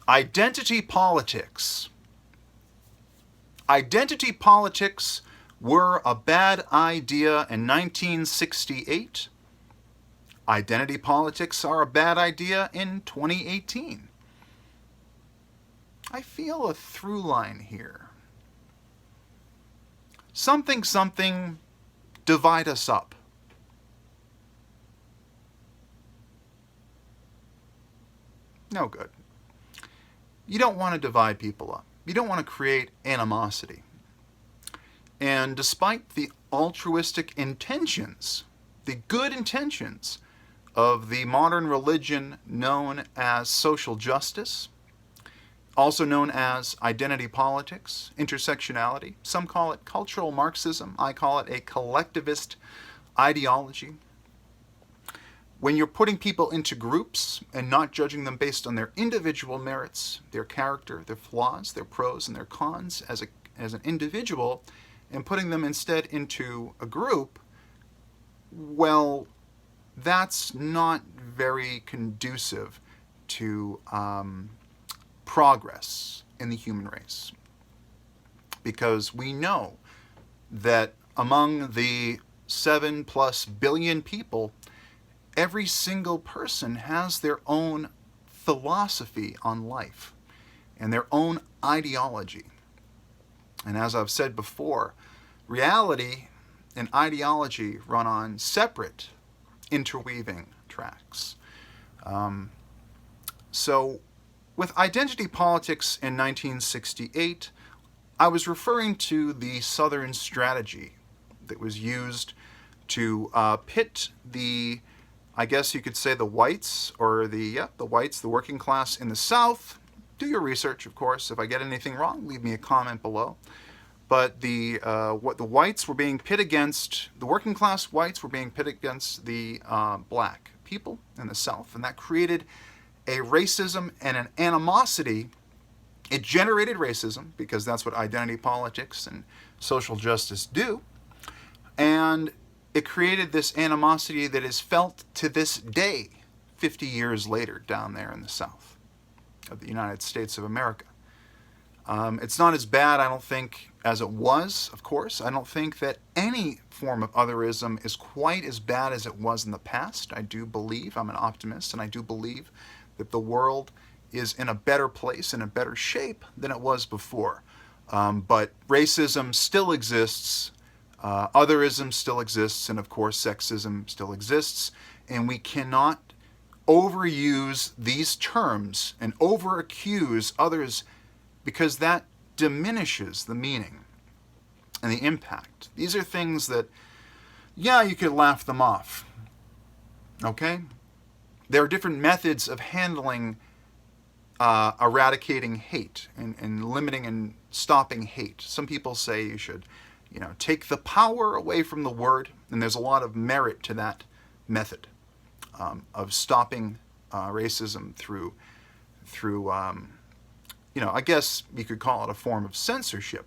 Identity politics. Identity politics were a bad idea in 1968. Identity politics are a bad idea in 2018. I feel a through line here. Something, divide us up. No good. You don't want to divide people up. You don't want to create animosity. And despite the altruistic intentions, the good intentions of the modern religion known as social justice, also known as identity politics, intersectionality, some call it cultural Marxism, I call it a collectivist ideology. When you're putting people into groups and not judging them based on their individual merits, their character, their flaws, their pros and their cons as an individual, and putting them instead into a group, well, that's not very conducive to progress in the human race. Because we know that among the 7+ billion people, every single person has their own philosophy on life and their own ideology. And as I've said before, reality and ideology run on separate, interweaving tracks. So with identity politics in 1968, I was referring to the Southern strategy that was used to pit the, I guess you could say, the whites, or the whites, the working class in the South. Do your research, of course. If I get anything wrong, leave me a comment below. But what the whites were being pit against, the working class whites were being pit against the black people in the South, and that created a racism and an animosity. It generated racism, because that's what identity politics and social justice do, and it created this animosity that is felt to this day, 50 years later, down there in the South of the United States of America. It's not as bad, I don't think, as it was, of course. I don't think that any form of otherism is quite as bad as it was in the past. I do believe, I'm an optimist, and I do believe that the world is in a better place, in a better shape than it was before. But racism still exists, otherism still exists, and of course sexism still exists, and we cannot overuse these terms and over-accuse others, because that diminishes the meaning and the impact. These are things that, yeah, you could laugh them off, okay? There are different methods of handling eradicating hate and limiting and stopping hate. Some people say you should, take the power away from the word, and there's a lot of merit to that method of stopping racism through I guess you could call it a form of censorship.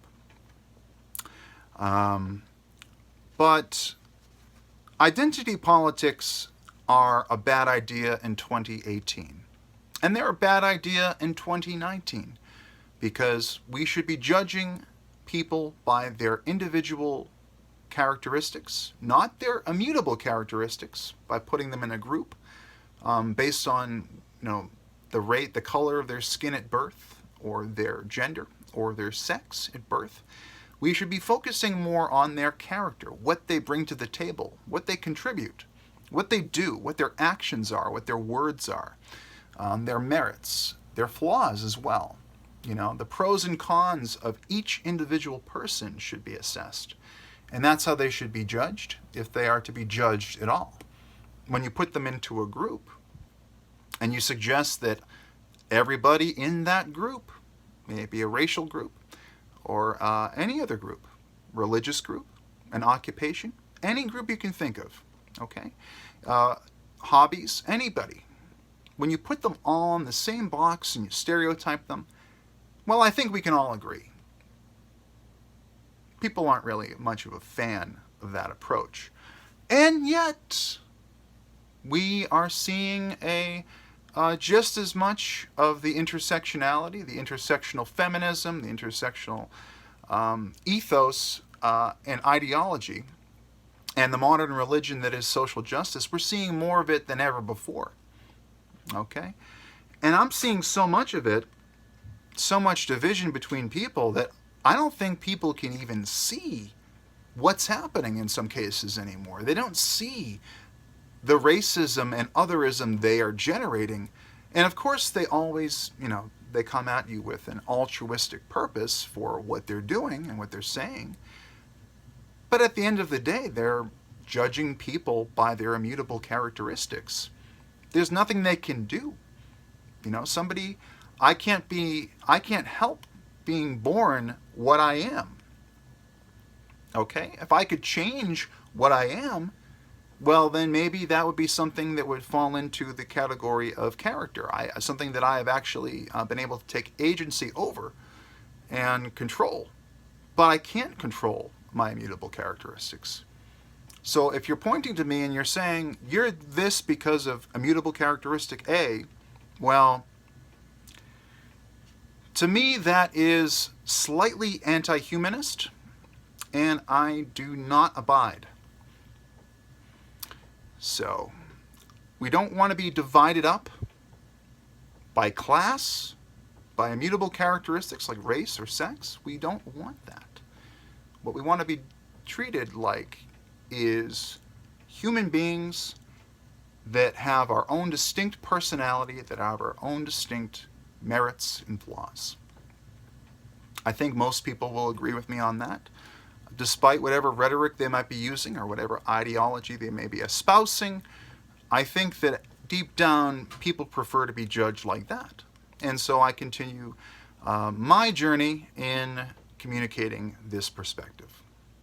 But identity politics are a bad idea in 2018. And they're a bad idea in 2019, because we should be judging people by their individual characteristics, not their immutable characteristics, by putting them in a group based on the color of their skin at birth, or their gender, or their sex at birth. We should be focusing more on their character, what they bring to the table, what they contribute, what they do, what their actions are, what their words are, their merits, their flaws as well. The pros and cons of each individual person should be assessed. And that's how they should be judged, if they are to be judged at all. When you put them into a group, and you suggest that everybody in that group, may it be a racial group, or any other group, religious group, an occupation, any group you can think of, okay? Hobbies, anybody. When you put them all in the same box and you stereotype them, well, I think we can all agree. People aren't really much of a fan of that approach. And yet, we are seeing a just as much of the intersectionality, the intersectional feminism, the intersectional ethos and ideology, and the modern religion that is social justice. We're seeing more of it than ever before. Okay? And I'm seeing so much of it, so much division between people, that I don't think people can even see what's happening in some cases anymore. They don't see the racism and otherism they are generating. And of course, they always, they come at you with an altruistic purpose for what they're doing and what they're saying. But at the end of the day, they're judging people by their immutable characteristics. There's nothing they can do. I can't help being born what I am. Okay? If I could change what I am, well, then maybe that would be something that would fall into the category of character. Something that I have actually been able to take agency over and control. But I can't control my immutable characteristics. So if you're pointing to me and you're saying, you're this because of immutable characteristic A, well, to me that is slightly anti-humanist, and I do not abide. So, we don't want to be divided up by class, by immutable characteristics like race or sex. We don't want that. What we want to be treated like is human beings that have our own distinct personality, that have our own distinct merits and flaws. I think most people will agree with me on that. Despite whatever rhetoric they might be using or whatever ideology they may be espousing, I think that deep down people prefer to be judged like that. And so I continue my journey in communicating this perspective.